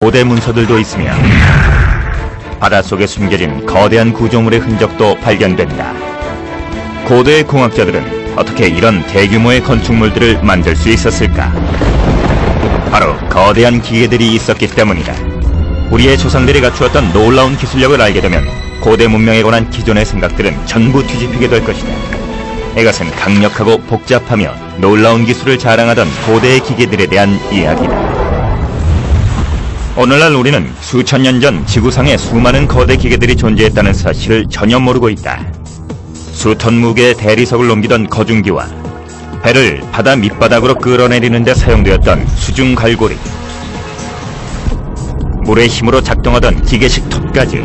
고대 문서들도 있으며 바닷속에 숨겨진 거대한 구조물의 흔적도 발견된다. 고대의 공학자들은 어떻게 이런 대규모의 건축물들을 만들 수 있었을까? 바로 거대한 기계들이 있었기 때문이다. 우리의 조상들이 갖추었던 놀라운 기술력을 알게 되면 고대 문명에 관한 기존의 생각들은 전부 뒤집히게 될 것이다. 이것은 강력하고 복잡하며 놀라운 기술을 자랑하던 고대의 기계들에 대한 이야기다. 오늘날 우리는 수천 년 전 지구상에 수많은 거대 기계들이 존재했다는 사실을 전혀 모르고 있다. 수톤 무게의 대리석을 넘기던 거중기와 배를 바다 밑바닥으로 끌어내리는 데 사용되었던 수중 갈고리, 물의 힘으로 작동하던 기계식 톱까지.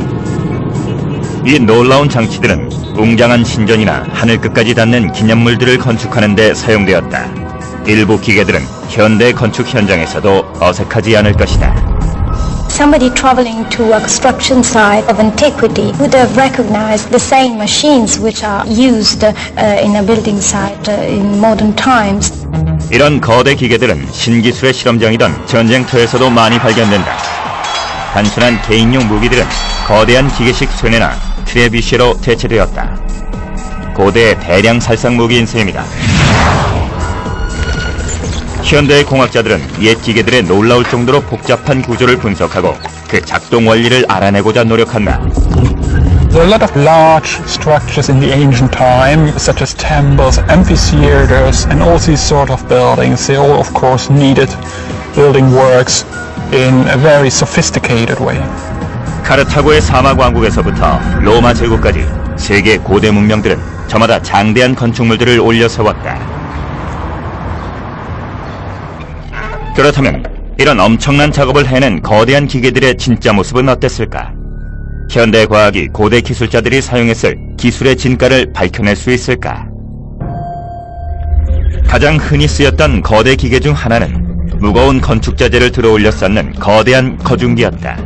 이 놀라운 장치들은 웅장한 신전이나 하늘 끝까지 닿는 기념물들을 건축하는 데 사용되었다. 일부 기계들은 현대 건축 현장에서도 어색하지 않을 것이다. Somebody traveling to a construction site of antiquity would have recognized the same machines which are used in a building site in modern times. 이런 거대 기계들은 신기술의 실험장이던 전쟁터에서도 많이 발견된다. 단순한 개인용 무기들은 거대한 기계식 쇠뇌나 트레비쉬로 대체되었다. 고대의 대량 살상 무기인 셈이다. 현대의 공학자들은 옛 기계들의 놀라울 정도로 복잡한 구조를 분석하고 그 작동 원리를 알아내고자 노력한다. There are a lot of large structures in the ancient time, such as temples, amphitheaters, and all these sort of buildings. They all, of course, needed building works in a very sophisticated way. 카르타고의 사막 왕국에서부터 로마 제국까지 세계 고대 문명들은 저마다 장대한 건축물들을 올려 세웠다. 그렇다면 이런 엄청난 작업을 해낸 거대한 기계들의 진짜 모습은 어땠을까? 현대 과학이 고대 기술자들이 사용했을 기술의 진가를 밝혀낼 수 있을까? 가장 흔히 쓰였던 거대 기계 중 하나는 무거운 건축 자재를 들어올려 쌓는 거대한 거중기였다.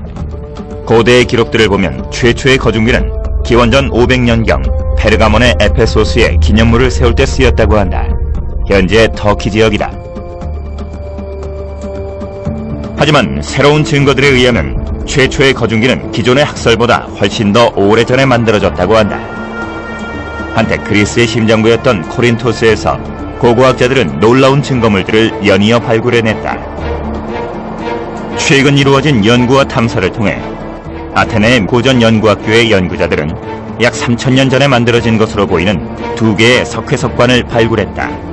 고대의 기록들을 보면 최초의 거중기는 기원전 500년경 페르가몬의 에페소스에 기념물을 세울 때 쓰였다고 한다. 현재 터키 지역이다. 하지만 새로운 증거들에 의하면 최초의 거중기는 기존의 학설보다 훨씬 더 오래전에 만들어졌다고 한다. 한때 그리스의 심장부였던 코린토스에서 고고학자들은 놀라운 증거물들을 연이어 발굴해냈다. 최근 이루어진 연구와 탐사를 통해 아테네 고전 연구학교의 연구자들은 약 3000년 전에 만들어진 것으로 보이는 2개의 석회석관을 발굴했다.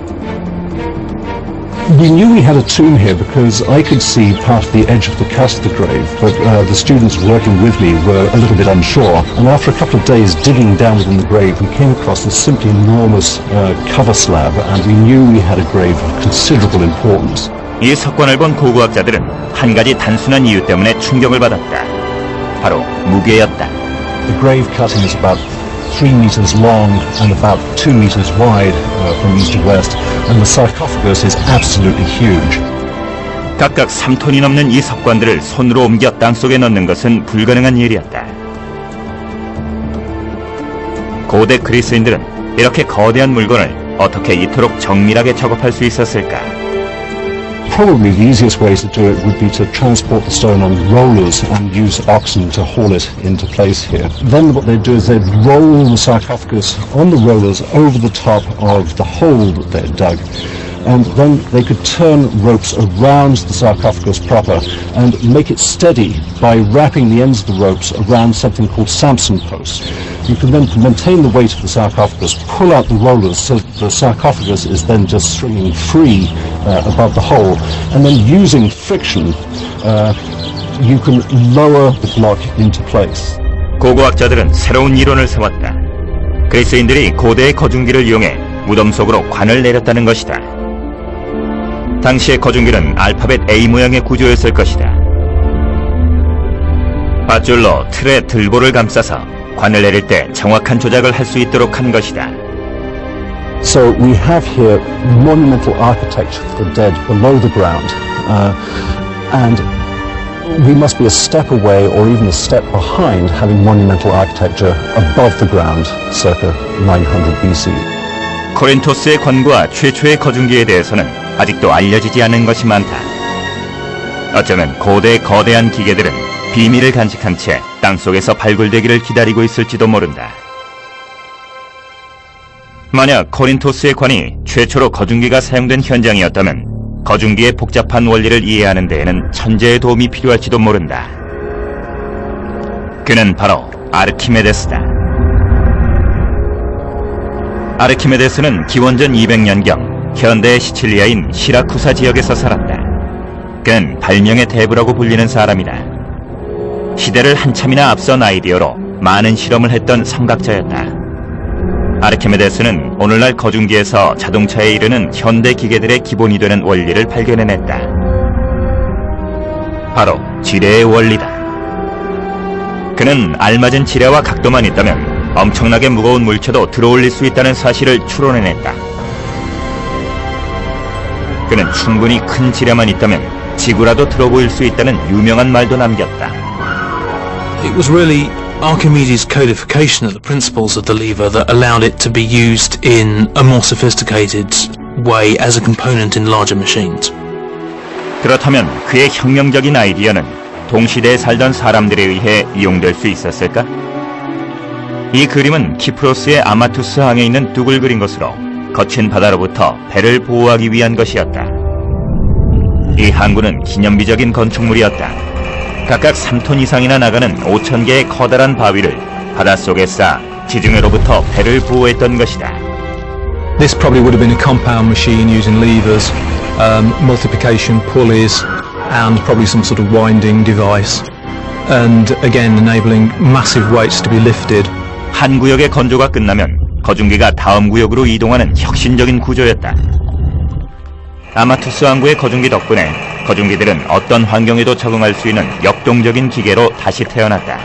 We knew we had a tomb here because I could see past the edge of the cast of the grave, but the students working with me were a little bit unsure. And after a couple of days digging down within the grave, we came across this simply enormous cover slab, and we knew we had a grave of considerable importance. 이 석관을 본 고고학자들은 한 가지 단순한 이유 때문에 충격을 받았다. 바로 무게였다. The grave cutting is about 3 meters long and about 2 meters wide from east to west, and the sarcophagus is absolutely huge. 각각 3톤이 넘는 이 석관들을 손으로 옮겨 땅속에 넣는 것은 불가능한 일이었다. 고대 그리스인들은 이렇게 거대한 물건을 어떻게 이토록 정밀하게 작업할 수 있었을까? Probably the easiest way to do it would be to transport the stone on rollers and use oxen to haul it into place here. Then what they'd do is they'd roll the sarcophagus on the rollers over the top of the hole that they'd dug. And then they could turn ropes around the sarcophagus proper and make it steady by wrapping the ends of the ropes around something called Samson posts. You can then maintain the weight of the sarcophagus, pull out the rollers so the sarcophagus is then just swinging free above the hole, and then using friction you can lower the block into place. 고고학자들은 새로운 이론을 세웠다. 그리스인들이 고대의 거중기를 이용해 무덤 속으로 관을 내렸다는 것이다. 당시의 거중기는 알파벳 A 모양의 구조였을 것이다. 밧줄로 틀의 들보를 감싸서 관을 내릴 때 정확한 조작을 할 수 있도록 한 것이다. So we have here monumental architecture for the dead below the ground, and we must be a step away or even a step behind having monumental architecture above the ground circa 900 BC. 코린토스의 관과 최초의 거중기에 대해서는 아직도 알려지지 않은 것이 많다. 어쩌면 거대한 기계들은 비밀을 간직한 채 땅속에서 발굴되기를 기다리고 있을지도 모른다. 만약 코린토스의 관이 최초로 거중기가 사용된 현장이었다면 거중기의 복잡한 원리를 이해하는 데에는 천재의 도움이 필요할지도 모른다. 그는 바로 아르키메데스다. 아르키메데스는 기원전 200년경 현대의 시칠리아인 시라쿠사 지역에서 살았다. 그는 발명의 대부라고 불리는 사람이다. 시대를 한참이나 앞선 아이디어로 많은 실험을 했던 성각자였다. 아르키메데스는 오늘날 거중기에서 자동차에 이르는 현대 기계들의 기본이 되는 원리를 발견해냈다. 바로 지뢰의 원리다. 그는 알맞은 지뢰와 각도만 있다면 엄청나게 무거운 물체도 들어올릴 수 있다는 사실을 추론해냈다. 그는 충분히 큰 지뢰만 있다면 지구라도 들어보일 수 있다는 유명한 말도 남겼다. It was really Archimedes' codification of the principles of the lever that allowed it to be used in a more sophisticated way as a component in larger machines. 그렇다면 그의 혁명적인 아이디어는 동시대에 살던 사람들에 의해 이용될 수 있었을까? 이 그림은 키프로스의 아마투스 항에 있는 둑을 그린 것으로 거친 바다로부터 배를 보호하기 위한 것이었다. 이 항구는 기념비적인 건축물이었다. 각각 3톤 이상이나 나가는 5,000개의 커다란 바위를 바닷속에 쌓아 지중해로부터 배를 보호했던 것이다. This probably would have been a compound machine using levers, multiplication pulleys, and probably some sort of winding device, and again enabling massive weights to be lifted. 한 구역의 건조가 끝나면 거중기가 다음 구역으로 이동하는 혁신적인 구조였다. 아마투스 항구의 거중기 덕분에 거중기들은 어떤 환경에도 적응할 수 있는 역동적인 기계로 다시 태어났다.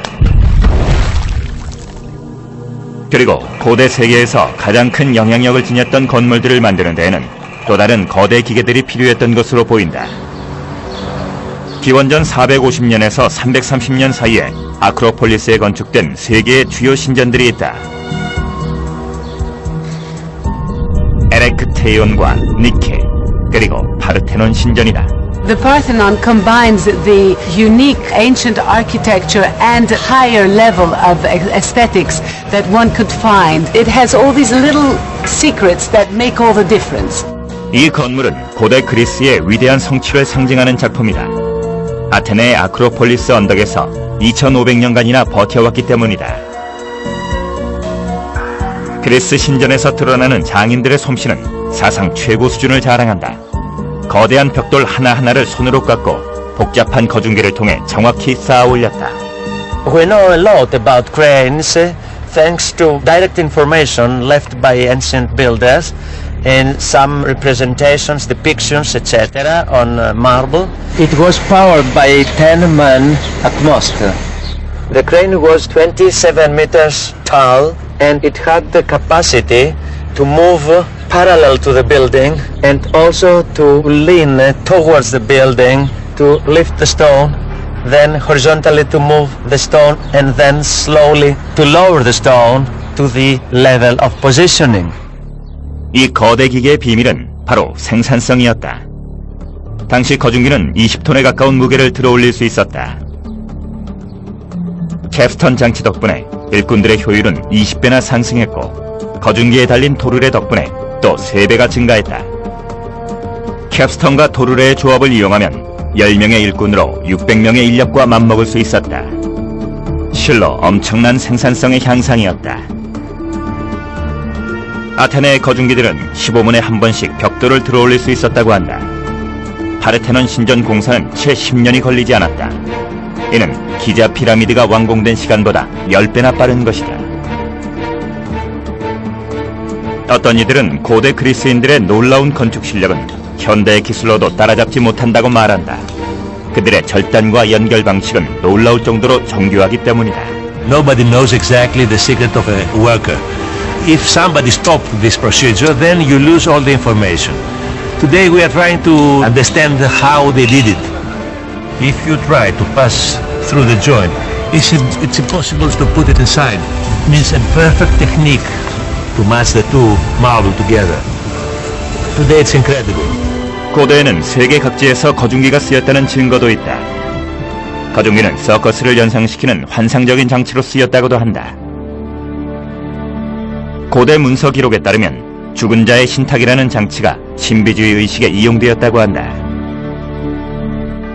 그리고 고대 세계에서 가장 큰 영향력을 지녔던 건물들을 만드는 데에는 또 다른 거대 기계들이 필요했던 것으로 보인다. 기원전 450년에서 330년 사이에 아크로폴리스에 건축된 세 개의 주요 신전들이 있다. 에레크테이온과 니케, 그리고 파르테논 신전이다. The Parthenon combines the unique ancient architecture and higher level of aesthetics that one could find. It has all these little secrets that make all the difference. 이 건물은 고대 그리스의 위대한 성취를 상징하는 작품이다. 아테네의 아크로폴리스 언덕에서 2500년간이나 버텨왔기 때문이다. 그리스 신전에서 드러나는 장인들의 솜씨는 사상 최고 수준을 자랑한다. 거대한 벽돌 하나하나를 손으로 깎고 복잡한 거중기를 통해 정확히 쌓아 올렸다. We know a lot about cranes thanks to direct information left by ancient builders in some representations, depictions, etc. on marble. It was powered by 10 men at most. The crane was 27 meters tall and it had the capacity to move parallel to the building and also to lean towards the building to lift the stone, then horizontally to move the stone and then slowly to lower the stone to the level of positioning. 이 거대 기계의 비밀은 바로 생산성이었다. 당시 거중기는 20톤에 가까운 무게를 들어올릴 수 있었다. 캡스턴 장치 덕분에 일꾼들의 효율은 20배나 상승했고 거중기에 달린 도르래 덕분에 또 3배가 증가했다. 캡스턴과 도르래의 조합을 이용하면 10명의 일꾼으로 600명의 인력과 맞먹을 수 있었다. 실로 엄청난 생산성의 향상이었다. 아테네의 거중기들은 15분에 한 번씩 벽돌을 들어올릴 수 있었다고 한다. 파르테논 신전 공사는 채 10년이 걸리지 않았다. 이는 기자 피라미드가 완공된 시간보다 10배나 빠른 것이다. 어떤 이들은 고대 그리스인들의 놀라운 건축 실력은 현대의 기술로도 따라잡지 못한다고 말한다. 그들의 절단과 연결 방식은 놀라울 정도로 정교하기 때문이다. Nobody knows exactly the secret of a worker. If somebody stopped this procedure, then you lose all the information. Today we are trying to understand how they did it. If you try to pass through the joint, it's impossible to put it inside. It means a perfect technique to match the two marble together. Today it's incredible. 고대에는 세계 각지에서 거중기가 쓰였다는 증거도 있다. 거중기는 서커스를 연상시키는 환상적인 장치로 쓰였다고도 한다. 고대 문서 기록에 따르면 죽은 자의 신탁이라는 장치가 신비주의 의식에 이용되었다고 한다.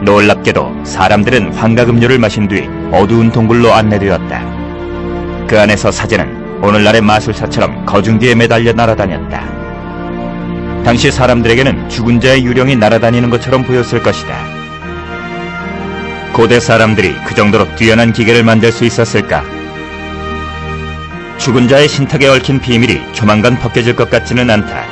놀랍게도 사람들은 황가금료를 마신 뒤 어두운 동굴로 안내되었다. 그 안에서 사제는 오늘날의 마술사처럼 거중기에 매달려 날아다녔다. 당시 사람들에게는 죽은 자의 유령이 날아다니는 것처럼 보였을 것이다. 고대 사람들이 그 정도로 뛰어난 기계를 만들 수 있었을까? 죽은 자의 신탁에 얽힌 비밀이 조만간 벗겨질 것 같지는 않다.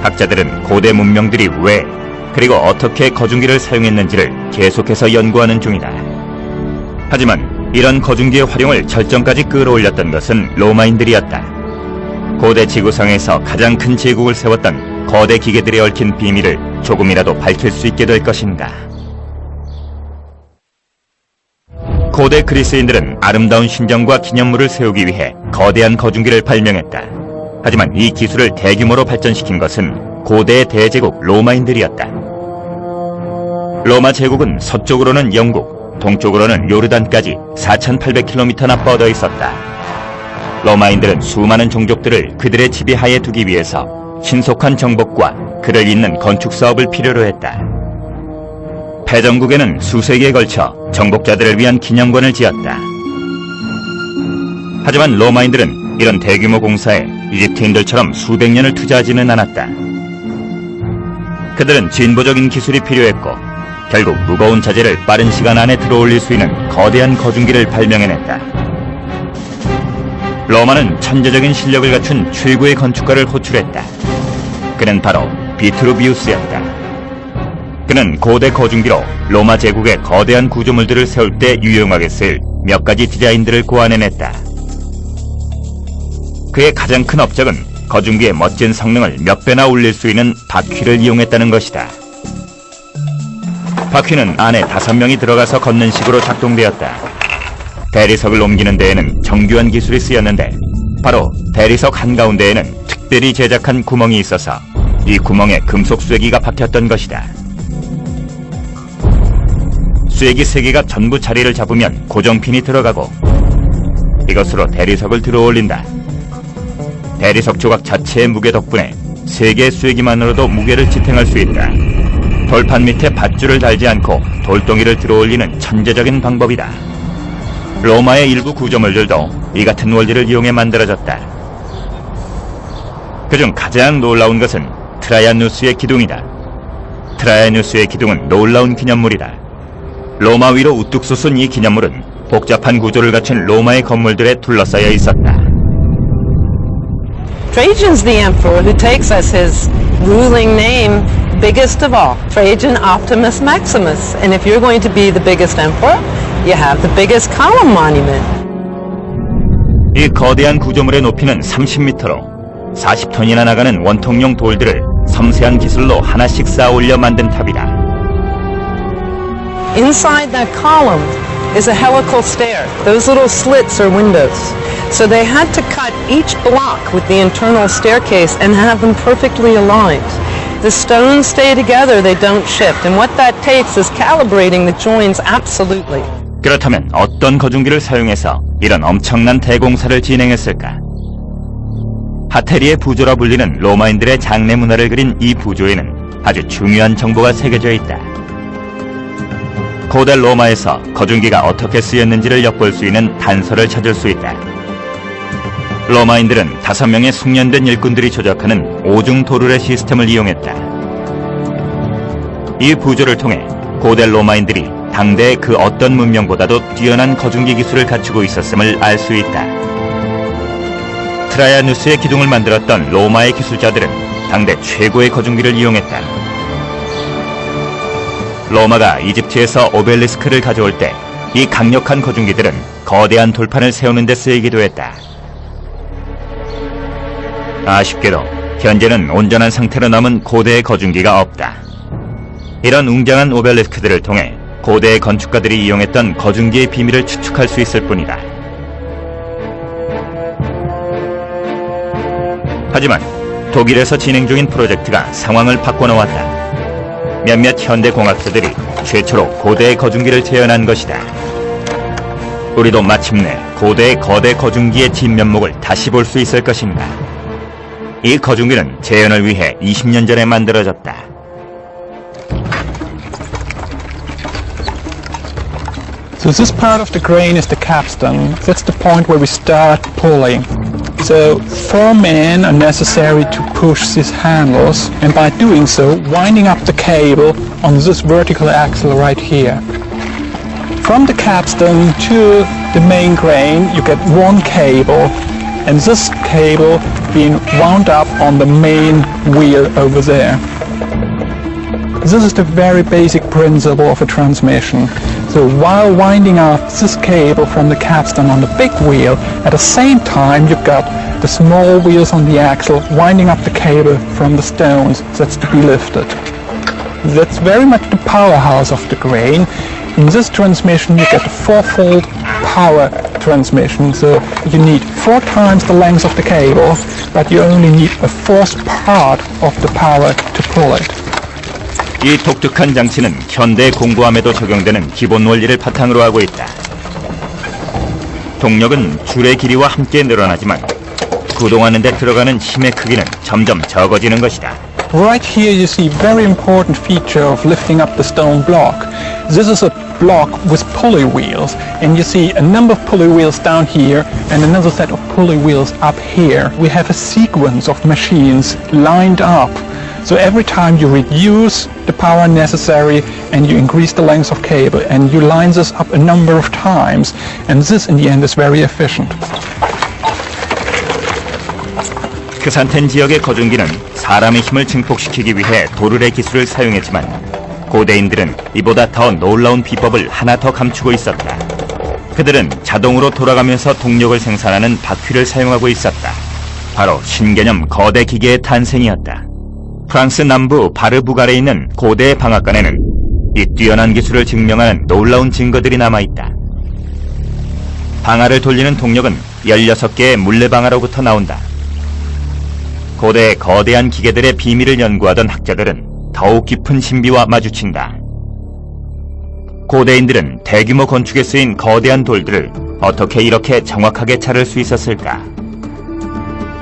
학자들은 고대 문명들이 왜 그리고 어떻게 거중기를 사용했는지를 계속해서 연구하는 중이다. 하지만 이런 거중기의 활용을 절정까지 끌어올렸던 것은 로마인들이었다. 고대 지구상에서 가장 큰 제국을 세웠던 거대 기계들에 얽힌 비밀을 조금이라도 밝힐 수 있게 될 것인가. 고대 그리스인들은 아름다운 신전과 기념물을 세우기 위해 거대한 거중기를 발명했다. 하지만 이 기술을 대규모로 발전시킨 것은 고대의 대제국 로마인들이었다. 로마 제국은 서쪽으로는 영국, 동쪽으로는 요르단까지 4,800km나 뻗어 있었다. 로마인들은 수많은 종족들을 그들의 지배하에 두기 위해서 신속한 정복과 그를 잇는 건축 사업을 필요로 했다. 패전국에는 수세기에 걸쳐 정복자들을 위한 기념관을 지었다. 하지만 로마인들은 이런 대규모 공사에 이집트인들처럼 수백 년을 투자하지는 않았다. 그들은 진보적인 기술이 필요했고 결국 무거운 자재를 빠른 시간 안에 들어올릴 수 있는 거대한 거중기를 발명해냈다. 로마는 천재적인 실력을 갖춘 최고의 건축가를 호출했다. 그는 바로 비트루비우스였다. 그는 고대 거중기로 로마 제국의 거대한 구조물들을 세울 때 유용하게 쓸 몇 가지 디자인들을 고안해냈다. 그의 가장 큰 업적은 거중기의 멋진 성능을 몇 배나 올릴 수 있는 바퀴를 이용했다는 것이다. 바퀴는 안에 5명이 들어가서 걷는 식으로 작동되었다. 대리석을 옮기는 데에는 정교한 기술이 쓰였는데 바로 대리석 한가운데에는 특별히 제작한 구멍이 있어서 이 구멍에 금속 쇠기가 박혔던 것이다. 쇠기 3개가 전부 자리를 잡으면 고정핀이 들어가고 이것으로 대리석을 들어올린다. 대리석 조각 자체의 무게 덕분에 3개의 쇠기만으로도 무게를 지탱할 수 있다. 돌판 밑에 밧줄을 달지 않고 돌덩이를 들어올리는 천재적인 방법이다. 로마의 일부 구조물들도 이 같은 원리를 이용해 만들어졌다. 그중 가장 놀라운 것은 트라이아누스의 기둥이다. 트라이아누스의 기둥은 놀라운 기념물이다. 로마 위로 우뚝 솟은 이 기념물은 복잡한 구조를 갖춘 로마의 건물들에 둘러싸여 있었다. Trajan's the emperor who takes as his ruling name biggest of all, Trajan Optimus Maximus. And if you're going to be the biggest emperor, you have the biggest column monument. 이 거대한 구조물의 높이는 30m로 40톤이나 나가는 원통용 돌들을 섬세한 기술로 하나씩 쌓아 올려 만든 탑이다. Inside that column is a helical stair. Those little slits are windows. So they had to cut each block with the internal staircase and have them perfectly aligned. The stones stay together, they don't shift. And what that takes is calibrating the joins absolutely. 그렇다면 어떤 거중기를 사용해서 이런 엄청난 대공사를 진행했을까? 하테리의 부조라 불리는 로마인들의 장례 문화를 그린 이 부조에는 아주 중요한 정보가 새겨져 있다. 고대 로마에서 거중기가 어떻게 쓰였는지를 엿볼 수 있는 단서를 찾을 수 있다. 로마인들은 5명의 숙련된 일꾼들이 조작하는 오중 도르래 시스템을 이용했다. 이 부조를 통해 고대 로마인들이 당대의 그 어떤 문명보다도 뛰어난 거중기 기술을 갖추고 있었음을 알 수 있다. 트라이아누스의 기둥을 만들었던 로마의 기술자들은 당대 최고의 거중기를 이용했다. 로마가 이집트에서 오벨리스크를 가져올 때 이 강력한 거중기들은 거대한 돌판을 세우는 데 쓰이기도 했다. 아쉽게도 현재는 온전한 상태로 남은 고대의 거중기가 없다. 이런 웅장한 오벨리스크들을 통해 고대의 건축가들이 이용했던 거중기의 비밀을 추측할 수 있을 뿐이다. 하지만 독일에서 진행 중인 프로젝트가 상황을 바꿔놓았다. 몇몇 현대 공학자들이 최초로 고대의 거중기를 재현한 것이다. 우리도 마침내 고대의 거대 거중기의 진면목을 다시 볼 수 있을 것인가. 이 거중기는 재현을 위해 20년 전에 만들어졌다. So this part of the crane is the capstan. That's the point where we start pulling. So 4 men are necessary to push these handles, and by doing so, winding up the cable on this vertical axle right here. From the capstan to the main crane, you get 1 cable, and this cable being wound up on the main wheel over there. This is the very basic principle of a transmission. So while winding up this cable from the capstan on the big wheel, at the same time you've got the small wheels on the axle winding up the cable from the stones that's to be lifted. That's very much the powerhouse of the crane. In this transmission you get a 4-fold power transmission, so you need 4 times the length of the cable, but you only need a 4th part of the power to pull it. 이 독특한 장치는 현대 공구함에도 적용되는 기본 원리를 바탕으로 하고 있다. 동력은 줄의 길이와 함께 늘어나지만 구동하는 데 들어가는 힘의 크기는 점점 적어지는 것이다. Right here you see a very important feature of lifting up the stone block. This is a block with pulley wheels, and you see a number of pulley wheels down here and another set of pulley wheels up here. We have a sequence of machines lined up. So every time you reduce the power necessary and you increase the length of cable, and you line this up a number of times, and this in the end is very efficient. 크산텐 지역의 거중기는 사람의 힘을 증폭시키기 위해 도르의 기술을 사용했지만 고대인들은 이보다 더 놀라운 비법을 하나 더 감추고 있었다. 그들은 자동으로 돌아가면서 동력을 생산하는 바퀴를 사용하고 있었다. 바로 신개념 거대 기계의 탄생이었다. 프랑스 남부 바르부갈에 있는 고대 방앗간에는 이 뛰어난 기술을 증명하는 놀라운 증거들이 남아있다. 방아를 돌리는 동력은 16개의 물레방아로부터 나온다. 고대의 거대한 기계들의 비밀을 연구하던 학자들은 더욱 깊은 신비와 마주친다. 고대인들은 대규모 건축에 쓰인 거대한 돌들을 어떻게 이렇게 정확하게 자를 수 있었을까?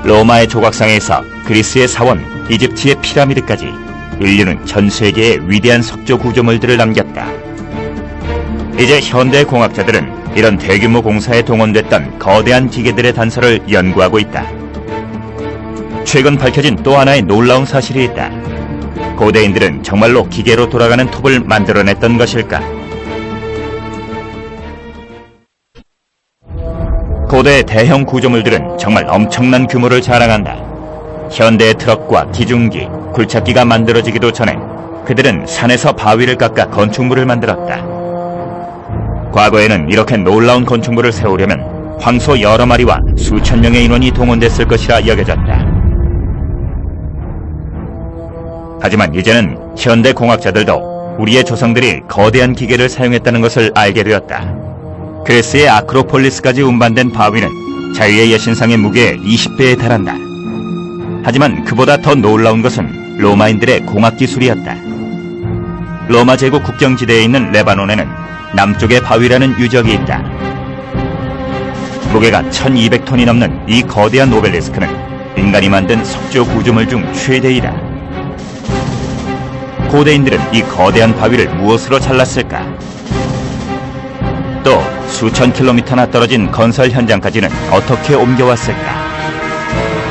로마의 조각상에서 그리스의 사원, 이집트의 피라미드까지 인류는 전 세계에 위대한 석조 구조물들을 남겼다. 이제 현대 공학자들은 이런 대규모 공사에 동원됐던 거대한 기계들의 단서를 연구하고 있다. 최근 밝혀진 또 하나의 놀라운 사실이 있다. 고대인들은 정말로 기계로 돌아가는 톱을 만들어냈던 것일까? 고대의 대형 구조물들은 정말 엄청난 규모를 자랑한다. 현대의 트럭과 기중기, 굴착기가 만들어지기도 전에 그들은 산에서 바위를 깎아 건축물을 만들었다. 과거에는 이렇게 놀라운 건축물을 세우려면 황소 여러 마리와 수천 명의 인원이 동원됐을 것이라 여겨졌다. 하지만 이제는 현대 공학자들도 우리의 조상들이 거대한 기계를 사용했다는 것을 알게 되었다. 그리스의 아크로폴리스까지 운반된 바위는 자유의 여신상의 무게 20배에 달한다. 하지만 그보다 더 놀라운 것은 로마인들의 공학기술이었다. 로마 제국 국경지대에 있는 레바논에는 남쪽의 바위라는 유적이 있다. 무게가 1200톤이 넘는 이 거대한 오벨리스크는 인간이 만든 석조 구조물 중 최대이다. 고대인들은 이 거대한 바위를 무엇으로 잘랐을까? 또 수천 킬로미터나 떨어진 건설 현장까지는 어떻게 옮겨왔을까?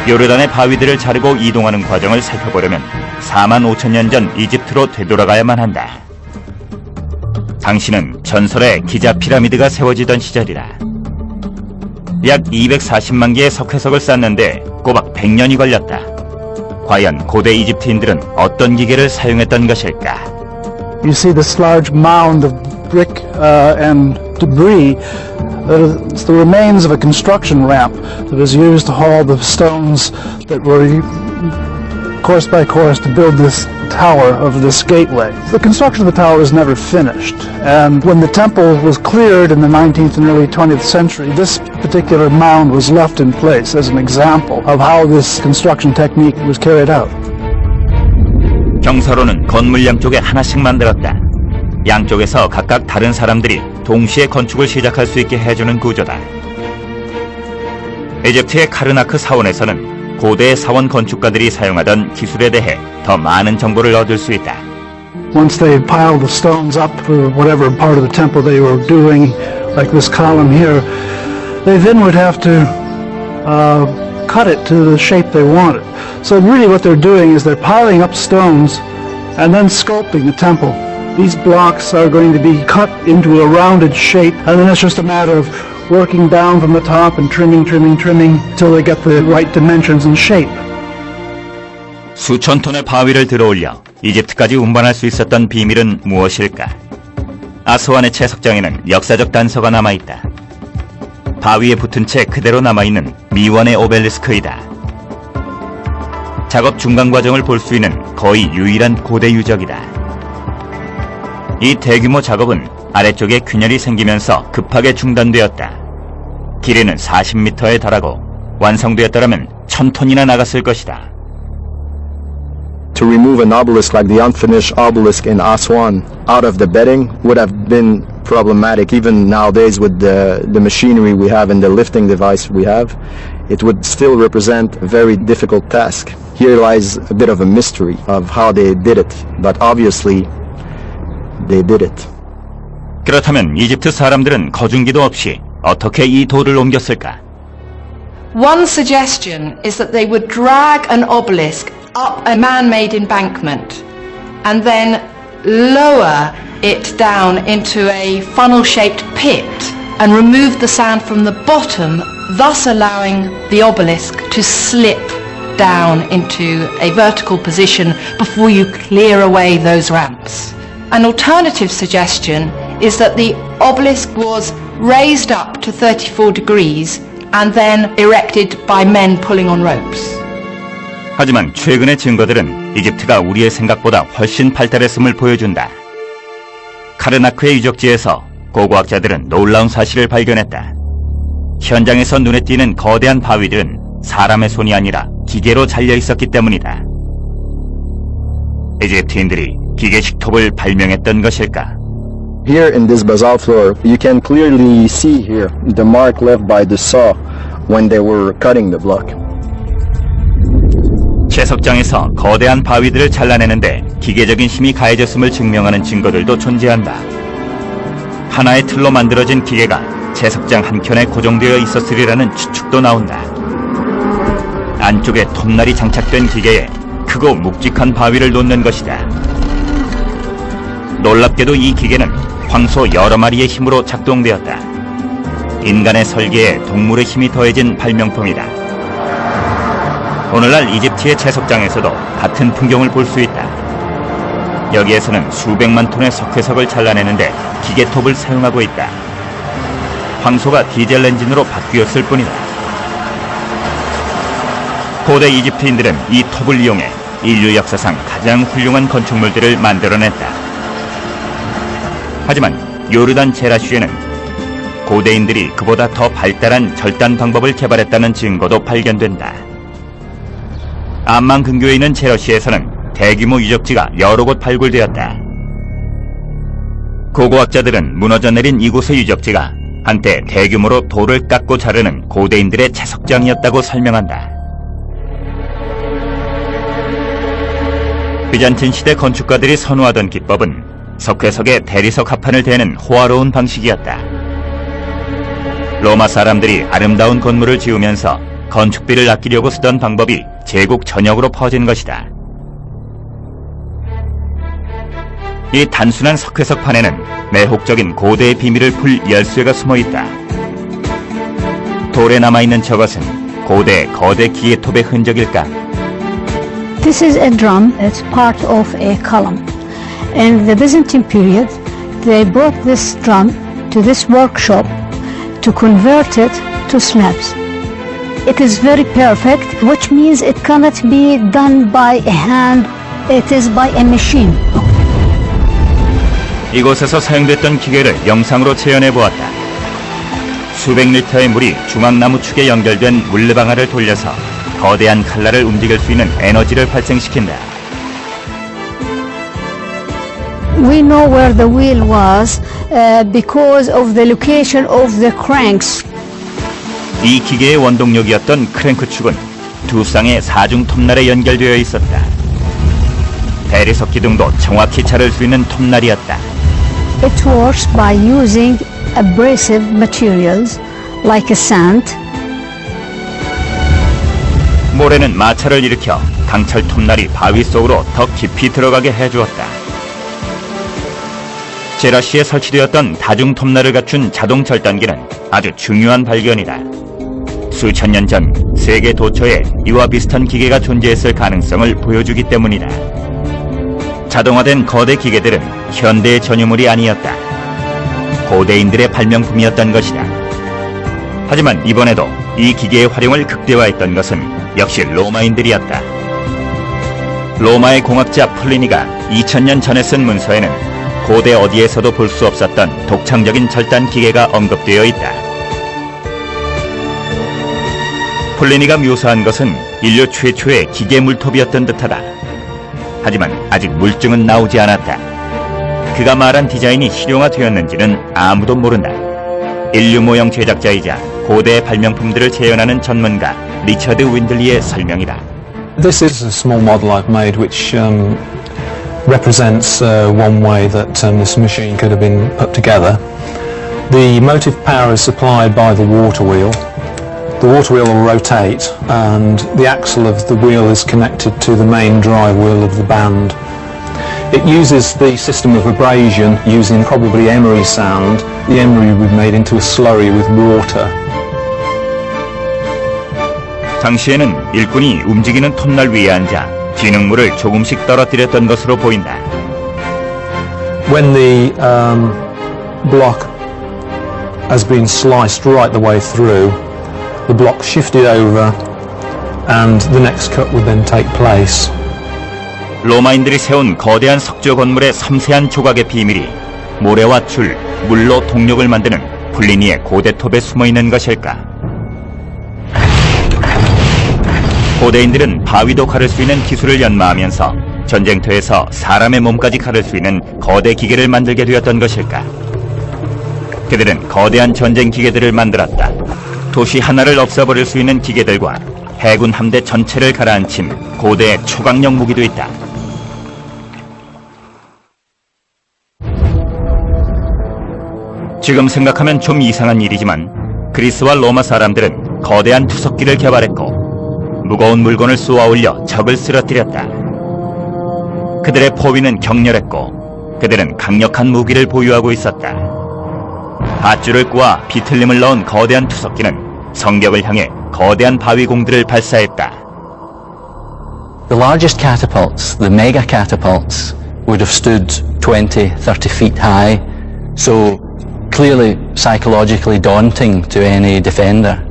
요르단의 바위들을 자르고 이동하는 과정을 살펴보려면 45,000년 전 이집트로 되돌아가야만 한다. 당시는 전설의 기자 피라미드가 세워지던 시절이다. 약 240만 개의 석회석을 쌓는데 꼬박 100년이 걸렸다. 과연 고대 이집트인들은 어떤 기계를 사용했던 것일까? You see this large mound of brick and debris. It's the remains of a construction ramp that was used to haul the stones that were used to build the pyramids. This is the site where the pharaohs built their pyramids. This is the site where the pyramids were built. You see the large mound of brick and debris. It's the remains of a construction ramp that was used to haul the stones that were used to build the pyramids. course by course, to build this tower of this gateway. The construction of the tower was never finished, and when the temple was cleared in the 19th and early 20th century, this particular mound was left in place as an example of how this construction technique was carried out. 경사로는 건물 양쪽에 하나씩 만들었다. 양쪽에서 각각 다른 사람들이 동시에 건축을 시작할 수 있게 해주는 구조다. 이집트의 카르나크 사원에서는 고대 사원 건축가들이 사용하던 기술에 대해 더 많은 정보를 얻을 수 있다. Once they piled the stones up for whatever part of the temple they were doing, like this column here, they then would have to cut it to the shape they wanted. So really what they're doing is they're piling up stones and then sculpting the temple. These blocks are going to be cut into a rounded shape, and then it's just a matter of working down from the top and trimming till they get the right dimensions and shape. 수천 톤의 바위를 들어올려 이집트까지 운반할 수 있었던 비밀은 무엇일까? 아스완의 채석장에는 역사적 단서가 남아있다. 바위에 붙은 채 그대로 남아있는 미원의 오벨리스크이다. 작업 중간 과정을 볼 수 있는 거의 유일한 고대 유적이다. 이 대규모 작업은 아래쪽에 균열이 생기면서 급하게 중단되었다. 길이는 40m에 달하고 완성되었더라면 1000톤이나 나갔을 것이다. To remove an obelisk like the unfinished obelisk in Aswan out of the bedding would have been problematic. Even nowadays with the machinery we have and the lifting device we have, it would still represent a very difficult task. Here lies a bit of a mystery of how they did it, but obviously they did it. 그렇다면 이집트 사람들은 거중기도 없이 어떻게 이 돌을 옮겼을까? One suggestion is that they would drag an obelisk up a man-made embankment and then lower it down into a funnel-shaped pit and remove the sand from the bottom, thus allowing the obelisk to slip down into a vertical position before you clear away those ramps. An alternative suggestion is that the obelisk was raised up to 34 degrees and then erected by men pulling on ropes. 하지만 최근의 증거들은 이집트가 우리의 생각보다 훨씬 발달했음을 보여준다. 카르나크의 유적지에서 고고학자들은 놀라운 사실을 발견했다. 현장에서 눈에 띄는 거대한 바위들은 사람의 손이 아니라 기계로 잘려 있었기 때문이다. 이집트인들이 기계식 톱을 발명했던 것일까? Here in this basalt floor, you can clearly see here the mark left by the saw when they were cutting the block. 채석장에서 거대한 바위들을 잘라내는데 기계적인 힘이 가해졌음을 증명하는 증거들도 존재한다. 하나의 틀로 만들어진 기계가 채석장 한켠에 고정되어 있었으리라는 추측도 나온다. 안쪽에 톱날이 장착된 기계에 크고 묵직한 바위를 놓는 것이다. 놀랍게도 이 기계는 황소 여러 마리의 힘으로 작동되었다. 인간의 설계에 동물의 힘이 더해진 발명품이다. 오늘날 이집트의 채석장에서도 같은 풍경을 볼 수 있다. 여기에서는 수백만 톤의 석회석을 잘라내는데 기계톱을 사용하고 있다. 황소가 디젤 엔진으로 바뀌었을 뿐이다. 고대 이집트인들은 이 톱을 이용해 인류 역사상 가장 훌륭한 건축물들을 만들어냈다. 하지만 요르단 제라슈에는 고대인들이 그보다 더 발달한 절단 방법을 개발했다는 증거도 발견된다. 암만 근교에 있는 제러시에서는 대규모 유적지가 여러 곳 발굴되었다. 고고학자들은 무너져 내린 이곳의 유적지가 한때 대규모로 돌을 깎고 자르는 고대인들의 채석장이었다고 설명한다. 비잔틴 시대 건축가들이 선호하던 기법은 석회석에 대리석 합판을 대는 호화로운 방식이었다. 로마 사람들이 아름다운 건물을 지으면서 건축비를 아끼려고 쓰던 방법이 제국 전역으로 퍼진 것이다. 이 단순한 석회석판에는 매혹적인 고대의 비밀을 풀 열쇠가 숨어있다. 돌에 남아있는 저것은 고대 거대 기계톱의 흔적일까? This is a drum. It's part of a column. In the Byzantine period, they brought this drum to this workshop to convert it to slabs. It is very perfect, which means it cannot be done by hand. It is by a machine. 이곳에서 사용됐던 기계를 영상으로 재현해 보았다. 수백 리터의 물이 중앙나무 축에 연결된 물레방아를 돌려서 거대한 칼날을 움직일 수 있는 에너지를 발생시킨다. We know where the wheel was because of the location of the cranks. 이 기계의 원동력이었던 크랭크 축은 두 쌍의 사중 톱날에 연결되어 있었다. 대리석 기둥도 정확히 자를 수 있는 톱날이었다. It works by using abrasive materials like a sand. 모래는 마찰을 일으켜 강철 톱날이 바위 속으로 더 깊이 들어가게 해주었다. 제라시에 설치되었던 다중 톱날을 갖춘 자동 절단기는 아주 중요한 발견이다. 수천 년 전 세계 도처에 이와 비슷한 기계가 존재했을 가능성을 보여주기 때문이다. 자동화된 거대 기계들은 현대의 전유물이 아니었다. 고대인들의 발명품이었던 것이다. 하지만 이번에도 이 기계의 활용을 극대화했던 것은 역시 로마인들이었다. 로마의 공학자 플리니가 2000년 전에 쓴 문서에는 고대 어디에서도 볼 수 없었던 독창적인 절단 기계가 언급되어 있다. 플리니가 묘사한 것은 인류 최초의 기계 물톱이었던 듯하다. 하지만 아직 물증은 나오지 않았다. 그가 말한 디자인이 실용화되었는지는 아무도 모른다. 인류 모형 제작자이자 고대 발명품들을 재현하는 전문가 리처드 윈들리의 설명이다. This is a small model I've made which represents one way that this machine could have been put together. The motive power is supplied by the water wheel. The water wheel will rotate and the axle of the wheel is connected to the main drive wheel of the band. It uses the system of abrasion using probably emery sand. The emery will be made into a slurry with water. 당시에는 일꾼이 움직이는 톱날 위에 앉아 진흙물을 조금씩 떨어뜨렸던 것으로 보인다. When the block has been sliced right the way through, the block shifted over and the next cut would then take place. 로마인들이 세운 거대한 석조 건물의 섬세한 조각의 비밀이 모래와 줄, 물로 동력을 만드는 플리니의 고대톱에 숨어있는 것일까? 고대인들은 바위도 가를 수 있는 기술을 연마하면서 전쟁터에서 사람의 몸까지 가를 수 있는 거대 기계를 만들게 되었던 것일까? 그들은 거대한 전쟁 기계들을 만들었다. 도시 하나를 없애버릴 수 있는 기계들과 해군 함대 전체를 가라앉힌 고대 초강력 무기도 있다. 지금 생각하면 좀 이상한 일이지만 그리스와 로마 사람들은 거대한 투석기를 개발했고 무거운 물건을 쏘아 올려 적을 쓰러뜨렸다. 그들의 포위는 격렬했고 그들은 강력한 무기를 보유하고 있었다. 밧줄을 꼬아 비틀림을 넣은 거대한 투석기는 성벽을 향해 거대한 바위공들을 발사했다. The largest catapults, the mega catapults, would have stood 20, 30 feet high, so clearly psychologically daunting to any defender.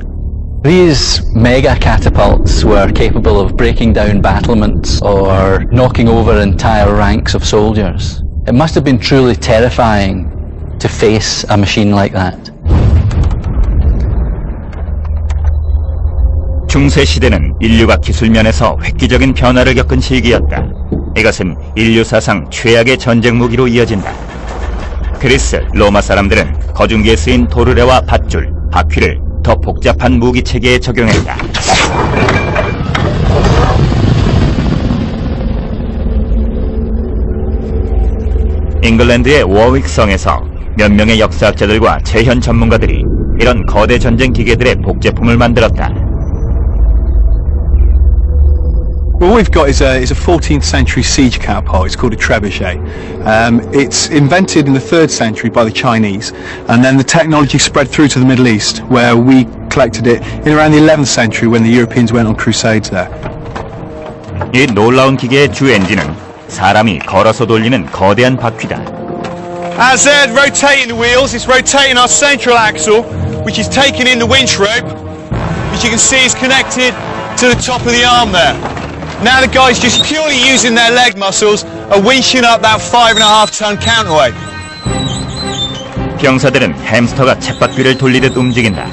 These mega catapults were capable of breaking down battlements or knocking over entire ranks of soldiers. It must have been truly terrifying to face a machine like that. 중세 시대는 인류가 기술면에서 획기적인 변화를 겪은 시기였다. 이것은 인류 사상 최악의 전쟁 무기로 이어진다. 그리스, 로마 사람들은 거중기에 쓰인 도르래와 밧줄, 바퀴를 더 복잡한 무기 체계에 적용했다. 잉글랜드의 워윅 성에서 몇 명의 역사학자들과 재현 전문가들이 이런 거대 전쟁 기계들의 복제품을 만들었다. Well, what we've got is a 14th century siege catapult. It's called a trebuchet. It's invented in the 3rd century by the Chinese, and then the technology spread through to the Middle East, where we collected it in around the 11th century when the Europeans went on crusades there. 이 놀라운 기계의 주 엔진은 사람이 걸어서 돌리는 거대한 바퀴다. As they're rotating the wheels, it's rotating our central axle, which is taking in the winch rope. as you can see, is connected to the top of the arm there. Now the guys just purely using their leg muscles are winching up that 5.5-ton counterweight. 병사들은 햄스터가 쳇바퀴를 돌리듯 움직인다.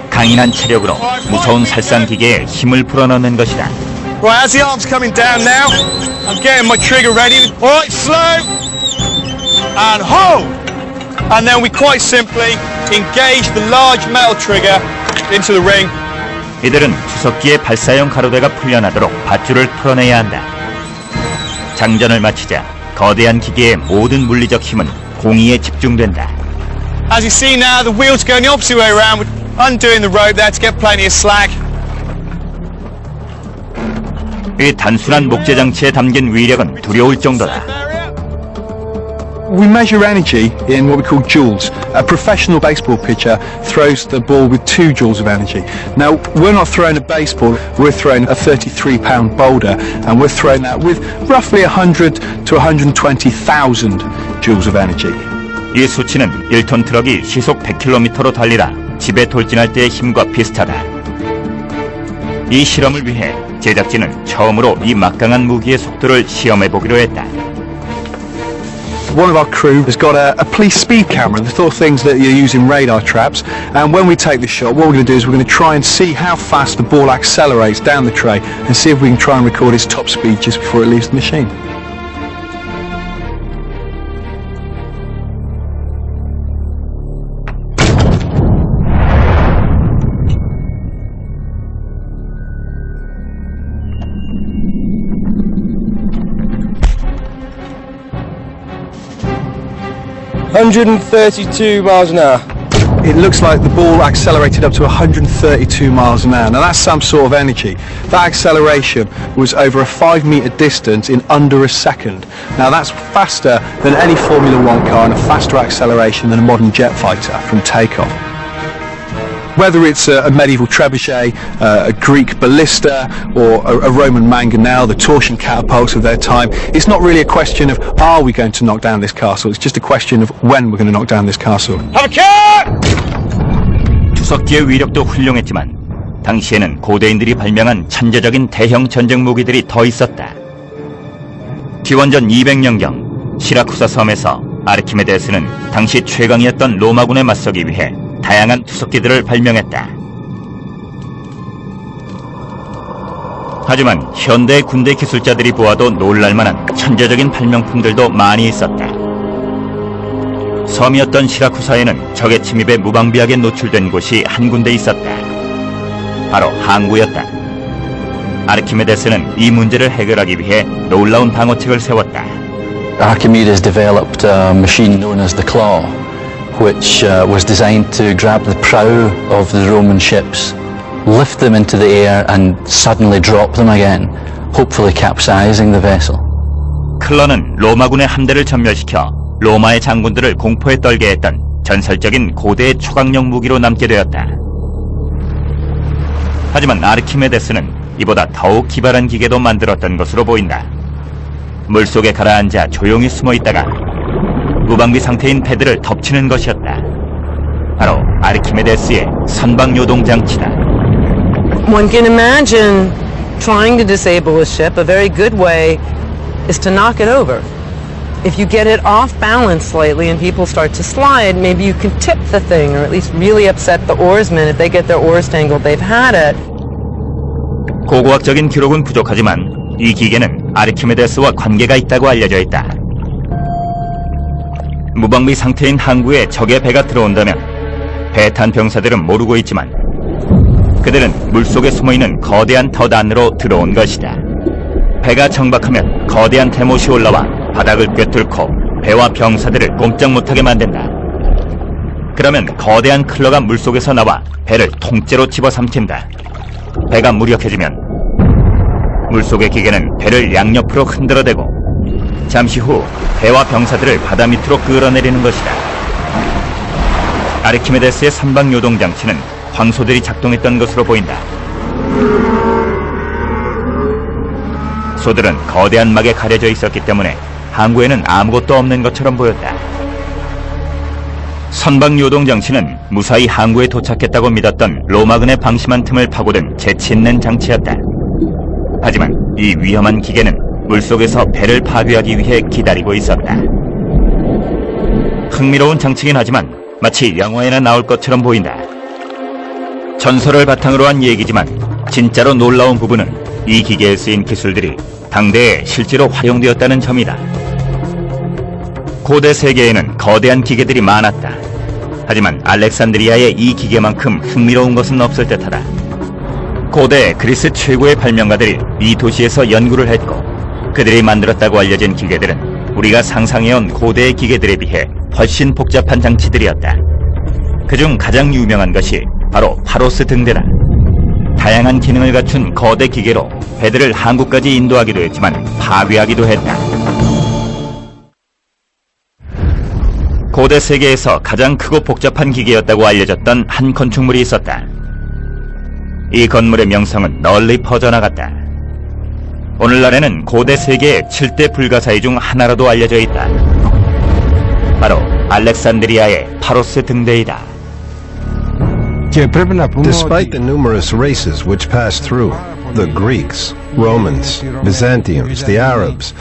강인한 체력으로 무서운 살상 기계에 힘을 불어넣는 것이다. Right, as the arm's coming down now, I'm getting my trigger ready. Alright, slow, and hold. And then we quite simply engage the large metal trigger into the ring. 이들은 투석기의 발사형 가로대가 풀려나도록 밧줄을 풀어내야 한다. 장전을 마치자 거대한 기계의 모든 물리적 힘은 공이에 집중된다. As you see now, the wheels going the opposite way around. We're undoing the rope there to get plenty of slack. 이 단순한 목재 장치에 담긴 위력은 두려울 정도다. We measure energy in what we call joules. A professional baseball pitcher throws the ball with 2 joules of energy. Now, we're not throwing a baseball, we're throwing a 33-pound boulder, and we're throwing that with roughly 100 to 120,000 joules of energy. 이 수치는 1톤 트럭이 시속 100km로 달리다 집에 돌진할 때의 힘과 비슷하다. 이 실험을 위해 제작진은 처음으로 이 막강한 무기의 속도를 시험해보기로 했다. One of our crew has got a police speed camera, the sort of things that you use in radar traps, and when we take the shot, what we're going to do is we're going to try and see how fast the ball accelerates down the tray and see if we can try and record its top speed just before it leaves the machine. $132 miles an hour. It looks like the ball accelerated up to 132 miles an hour. Now that's some sort of energy. That acceleration was over a 5-metre distance in under a second. Now that's faster than any Formula 1 car and a faster acceleration than a modern jet fighter from takeoff. Whether it's a medieval trebuchet, a Greek ballista, or a Roman mangonel, the torsion catapults of their time, it's not really a question of are we going to knock down this castle, it's just a question of when we're going to knock down this castle. Have a cat! 투석기의 위력도 훌륭했지만 당시에는 고대인들이 발명한 천재적인 대형 전쟁 무기들이 더 있었다. 기원전 200년경 시라쿠사 섬에서 아르키메데스는 당시 최강이었던 로마군에 맞서기 위해 다양한 투석기들을 발명했다. 하지만 현대 군대 기술자들이 보아도 놀랄만한 천재적인 발명품들도 많이 있었다. 섬이었던 시라쿠사에는 적의 침입에 무방비하게 노출된 곳이 한 군데 있었다. 바로 항구였다. 아르키메데스는 이 문제를 해결하기 위해 놀라운 방어책을 세웠다. Archimedes developed a machine known as the claw, which was designed to grab the prow of the Roman ships, lift them into the air and suddenly drop them again, hopefully capsizing the vessel. 클러는 로마군의 함대를 전멸시켜 로마의 장군들을 공포에 떨게 했던 전설적인 고대의 초강력 무기로 남게 되었다. 하지만 아르키메데스는 이보다 더욱 기발한 기계도 만들었던 것으로 보인다. 물속에 가라앉아 조용히 숨어있다가 무방비 상태인 패드를 덮치는 것이었다. 바로 아르키메데스의 선박요동 장치다. One can imagine trying to disable a ship. A very good way is to knock it over. If you get it off balance slightly and people start to slide, maybe you can tip the thing or at least really upset the oarsmen. If they get their oars tangled, they've had it. 고고학적인 기록은 부족하지만 이 기계는 아르키메데스와 관계가 있다고 알려져 있다. 무방비 상태인 항구에 적의 배가 들어온다면 배 탄 병사들은 모르고 있지만 그들은 물속에 숨어있는 거대한 덫 안으로 들어온 것이다. 배가 정박하면 거대한 대못이 올라와 바닥을 꿰뚫고 배와 병사들을 꼼짝 못하게 만든다. 그러면 거대한 클러가 물속에서 나와 배를 통째로 집어삼킨다. 배가 무력해지면 물속의 기계는 배를 양옆으로 흔들어대고 잠시 후 배와 병사들을 바다 밑으로 끌어내리는 것이다. 아르키메데스의 선박요동 장치는 황소들이 작동했던 것으로 보인다. 소들은 거대한 막에 가려져 있었기 때문에 항구에는 아무것도 없는 것처럼 보였다. 선박 요동 장치는 무사히 항구에 도착했다고 믿었던 로마군의 방심한 틈을 파고든 재치 있는 장치였다. 하지만 이 위험한 기계는 물속에서 배를 파괴하기 위해 기다리고 있었다. 흥미로운 장치긴 하지만 마치 영화에나 나올 것처럼 보인다. 전설을 바탕으로 한 얘기지만 진짜로 놀라운 부분은 이 기계에 쓰인 기술들이 당대에 실제로 활용되었다는 점이다. 고대 세계에는 거대한 기계들이 많았다. 하지만 알렉산드리아의 이 기계만큼 흥미로운 것은 없을 듯하다. 고대 그리스 최고의 발명가들이 이 도시에서 연구를 했고 그들이 만들었다고 알려진 기계들은 우리가 상상해온 고대의 기계들에 비해 훨씬 복잡한 장치들이었다. 그중 가장 유명한 것이 바로 파로스 등대다. 다양한 기능을 갖춘 거대 기계로 배들을 항구까지 인도하기도 했지만 파괴하기도 했다. 고대 세계에서 가장 크고 복잡한 기계였다고 알려졌던 한 건축물이 있었다. 이 건물의 명성은 널리 퍼져나갔다. 오늘날에는 고대 세계의 7대 불가사의 중 하나로도 알려져 있다. 바로 알렉산드리아의 파로스 등대이다. Despite the numerous races which passed through, the Greeks, Romans, Byzantiums, the Arabs,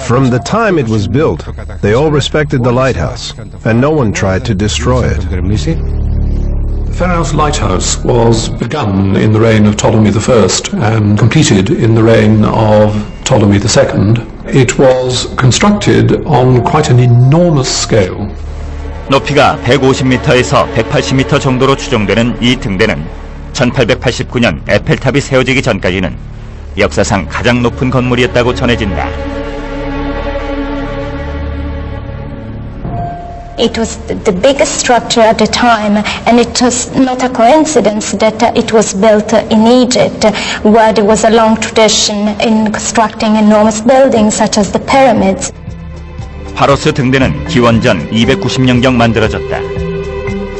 from the time it was built, they all respected the lighthouse, and no one tried to destroy it. Pharos Lighthouse was begun in the reign of Ptolemy I and completed in the reign of Ptolemy II. It was constructed on quite an enormous scale. 높이가 150m에서 180m 정도로 추정되는 이 등대는 1889년 에펠탑이 세워지기 전까지는 역사상 가장 높은 건물이었다고 전해진다. It was the biggest structure at the time, and it was not a coincidence that it was built in Egypt, where there was a long tradition in constructing enormous buildings such as the pyramids. 파로스 등대는 기원전 290년경 만들어졌다.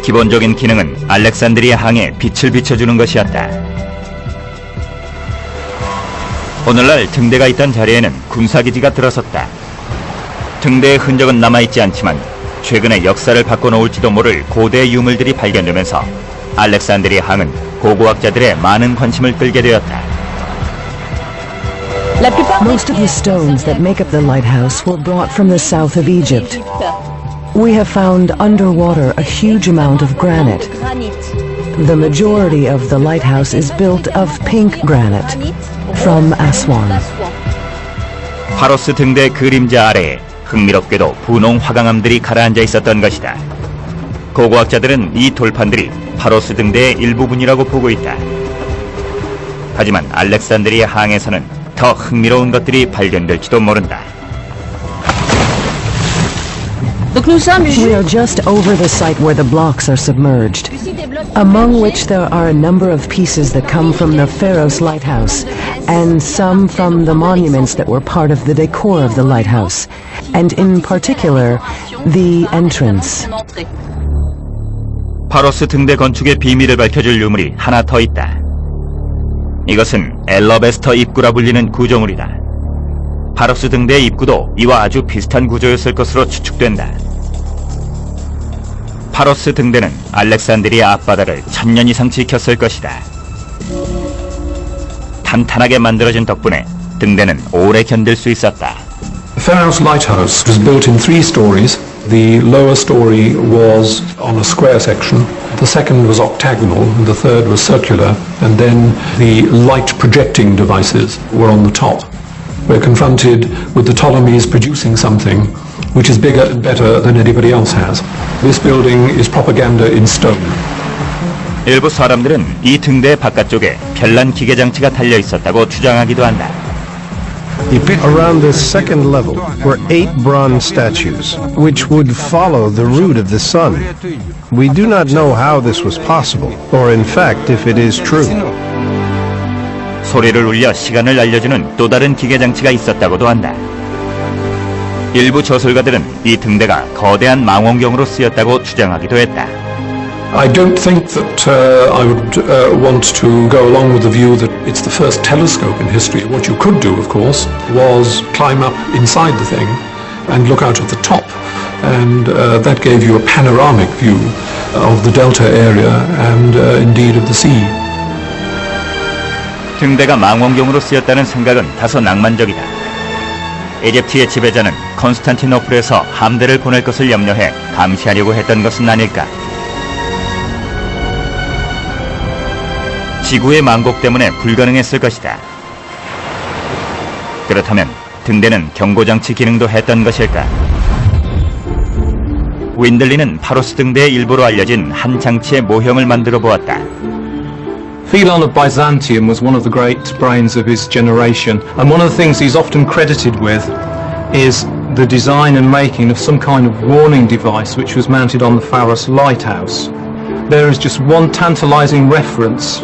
기본적인 기능은 알렉산드리아 항에 빛을 비춰주는 것이었다. 오늘날 등대가 있던 자리에는 군사기지가 들어섰다. 등대의 흔적은 남아있지 않지만 최근에 역사를 바꿔놓을지도 모를 고대 유물들이 발견되면서 알렉산드리아 항은 고고학자들의 많은 관심을 끌게 되었다. Most of the stones that make up the lighthouse were brought from the south of Egypt. We have found underwater a huge amount of granite. The majority of the lighthouse is built of pink granite from Aswan. 파로스 등대 그림자 아래에 흥미롭게도 분홍 화강암들이 가라앉아 있었던 것이다. 고고학자들은 이 돌판들이 파로스 등대의 일부분이라고 보고 있다. 하지만 알렉산드리아 항에서는 더 흥미로운 것들이 발견될지도 모른다. We are just over the site where the blocks are submerged, among which there are a number of pieces that come from the Pharos lighthouse, and some from the monuments that were part of the decor of the lighthouse, and in particular, the entrance. 파로스 등대 건축의 비밀을 밝혀줄 유물이 하나 더 있다. 이것은 엘러베스터 입구라 불리는 구조물이다. 파로스 등대의 입구도 이와 아주 비슷한 구조였을 것으로 추측된다. 파로스 등대는 알렉산드리아 앞바다를 1000년 이상 지켰을 것이다. 탄탄하게 만들어진 덕분에 등대는 오래 견딜 수 있었다. Pharos Lighthouse was built in 3 stories. The lower story was on a square section, the second was octagonal, and the third was circular, and then the light projecting devices were on the top. We're confronted with the Ptolemies producing something which is bigger and better than anybody else has. This building is propaganda in stone. 일부 사람들은 이 등대 바깥쪽에 별난 기계 장치가 달려 있었다고 주장하기도 한다. Around the second level were 8 bronze statues, which would follow the route of the sun. We do not know how this was possible, or in fact if it is true. 소리를 울려 시간을 알려주는 또 다른 기계 장치가 있었다고도 한다. 일부 저술가들은 이 등대가 거대한 망원경으로 쓰였다고 주장하기도 했다. I don't think that I would want to go along with the view that it's the first telescope in history. What you could do, of course, was climb up inside the thing and look out at the top and that gave you a panoramic view of the delta area and indeed of the sea. 등대가 망원경으로 쓰였다는 생각은 다소 낭만적이다. 이집트의 지배자는 콘스탄티노플에서 함대를 보낼 것을 염려해 감시하려고 했던 것은 아닐까. 지구의 망곡 때문에 불가능했을 것이다. 그렇다면 등대는 경고장치 기능도 했던 것일까? 윈들리는 파로스 등대의 일부로 알려진 한 장치의 모형을 만들어 보았다. Philon of Byzantium was one of the great brains of his generation, and one of the things he's often credited with is the design and making of some kind of warning device which was mounted on the Pharos lighthouse. There is just one tantalizing reference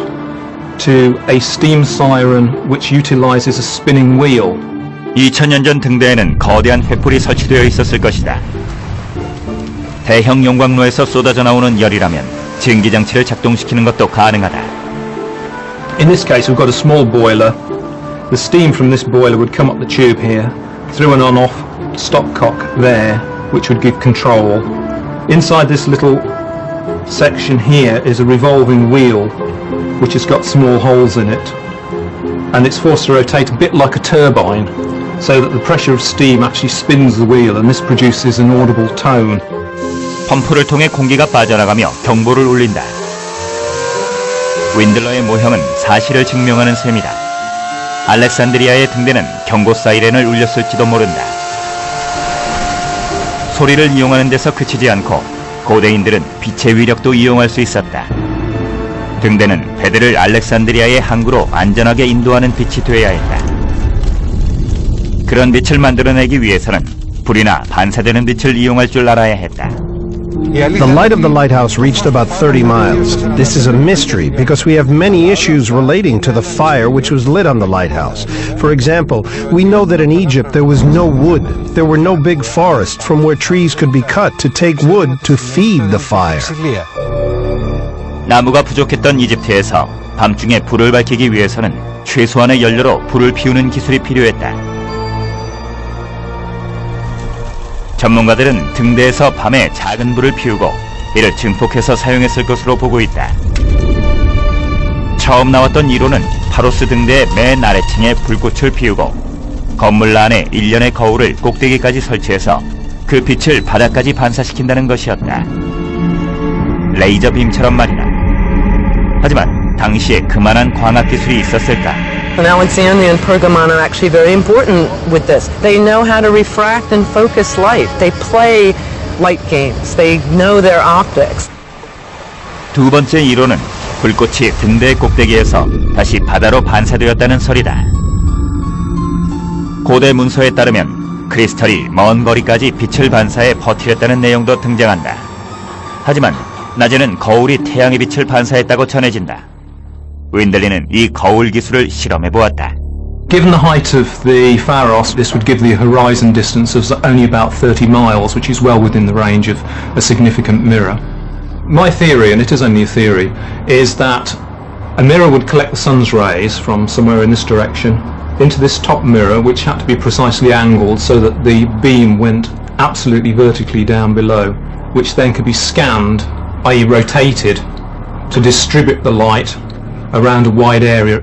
to a steam siren which utilizes a spinning wheel. 2000년 전 등대에는 거대한 횃불이 설치되어 있었을 것이다. 대형 용광로에서 쏟아져 나오는 열이라면 증기장치를 작동시키는 것도 가능하다. In this case we've got a small boiler. The steam from this boiler would come up the tube here, through an on-off stopcock there, which would give control. Inside this little section here is a revolving wheel, which has got small holes in it, and it's forced to rotate a bit like a turbine, so that the pressure of steam actually spins the wheel, and this produces an audible tone. 펌프를 통해 공기가 빠져나가며 경보를 울린다. 윈들러의 모형은 사실을 증명하는 셈이다. 알렉산드리아의 등대는 경고 사이렌을 울렸을지도 모른다. 소리를 이용하는 데서 그치지 않고 고대인들은 빛의 위력도 이용할 수 있었다. 등대는 배들을 알렉산드리아의 항구로 안전하게 인도하는 빛이 되어야 했다. 그런 빛을 만들어내기 위해서는 불이나 반사되는 빛을 이용할 줄 알아야 했다. The light of the lighthouse reached about 30 miles. This is a mystery because we have many issues relating to the fire which was lit on the lighthouse. For example, we know that in Egypt there was no wood. There were no big forests from where trees could be cut to take wood to feed the fire. 나무가 부족했던 이집트에서 밤중에 불을 밝히기 위해서는 최소한의 연료로 불을 피우는 기술이 필요했다. 전문가들은 등대에서 밤에 작은 불을 피우고 이를 증폭해서 사용했을 것으로 보고 있다. 처음 나왔던 이론은 파로스 등대의 맨 아래층에 불꽃을 피우고 건물 안에 일련의 거울을 꼭대기까지 설치해서 그 빛을 바닥까지 반사시킨다는 것이었다. 레이저 빔처럼 말이다. 하지만 당시에 그만한 광학 기술이 있었을까? And Alexandria and Pergamon are actually very important with this. They know how to refract and focus light. They play light games. They know their optics. 두 번째 이론은 불꽃이 등대 꼭대기에서 다시 바다로 반사되었다는 설이다. 고대 문서에 따르면 크리스털이 먼 거리까지 빛을 반사해 퍼뜨렸다는 내용도 등장한다. 하지만 낮에는 거울이 태양의 빛을 반사했다고 전해진다. 윈들리는 이 거울 기술을 실험해 보았다. Given the height of the Pharos, this would give the horizon distance of only about 30 miles, which is well within the range of a significant mirror. My theory, and it is only a theory, is that a mirror would collect the sun's rays from somewhere in this direction into this top mirror, which had to be precisely angled so that the beam went absolutely vertically down below, which then could be scanned, i.e. rotated, to distribute the light around a wide area.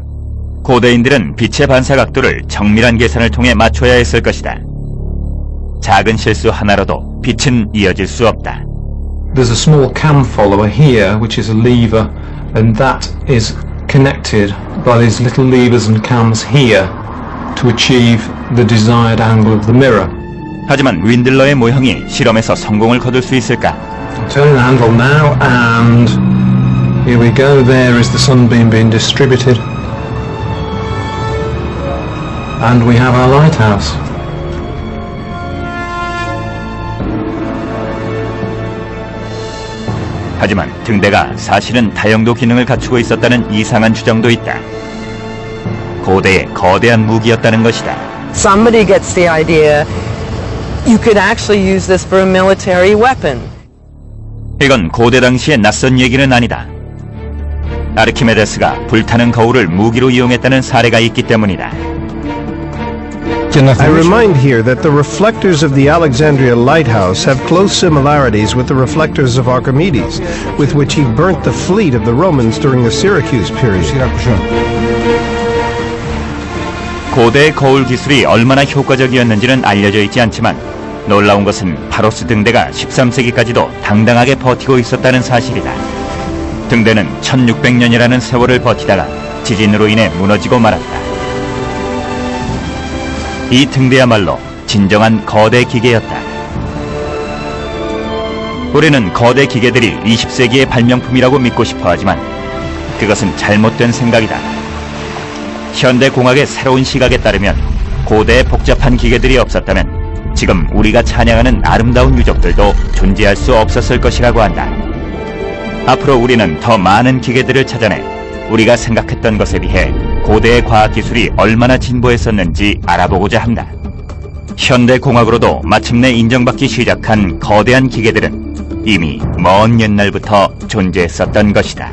고대인들은 빛의 반사 각도를 정밀한 계산을 통해 맞춰야 했을 것이다. 작은 실수 하나로도 빛은 이어질 수 없다. There's a small cam follower here, which is a lever, and that is connected by these little levers and cams here to achieve the desired angle of the mirror. 하지만 윈들러의 모형이 실험에서 성공을 거둘 수 있을까? Turning the handle now, and here we go. There is the sunbeam being distributed, and we have our lighthouse. 하지만 등대가 사실은 다용도 기능을 갖추고 있었다는 이상한 주장도 있다. 고대의 거대한 무기였다는 것이다. Somebody gets the idea you could actually use this for a military weapon. 이건 고대 당시의 낯선 얘기는 아니다. 아르키메데스가 불타는 거울을 무기로 이용했다는 사례가 있기 때문이다. I remind here that the reflectors of the Alexandria lighthouse have close similarities with the reflectors of Archimedes, with which he burnt the fleet of the Romans during the Syracuse period. 고대의 거울 기술이 얼마나 효과적이었는지는 알려져 있지 않지만 놀라운 것은 파로스 등대가 13세기까지도 당당하게 버티고 있었다는 사실이다. 등대는 1600년이라는 세월을 버티다가 지진으로 인해 무너지고 말았다. 이 등대야말로 진정한 거대 기계였다. 우리는 거대 기계들이 20세기의 발명품이라고 믿고 싶어 하지만 그것은 잘못된 생각이다. 현대공학의 새로운 시각에 따르면 고대의 복잡한 기계들이 없었다면 지금 우리가 찬양하는 아름다운 유적들도 존재할 수 없었을 것이라고 한다. 앞으로 우리는 더 많은 기계들을 찾아내 우리가 생각했던 것에 비해 고대의 과학기술이 얼마나 진보했었는지 알아보고자 한다. 현대공학으로도 마침내 인정받기 시작한 거대한 기계들은 이미 먼 옛날부터 존재했었던 것이다.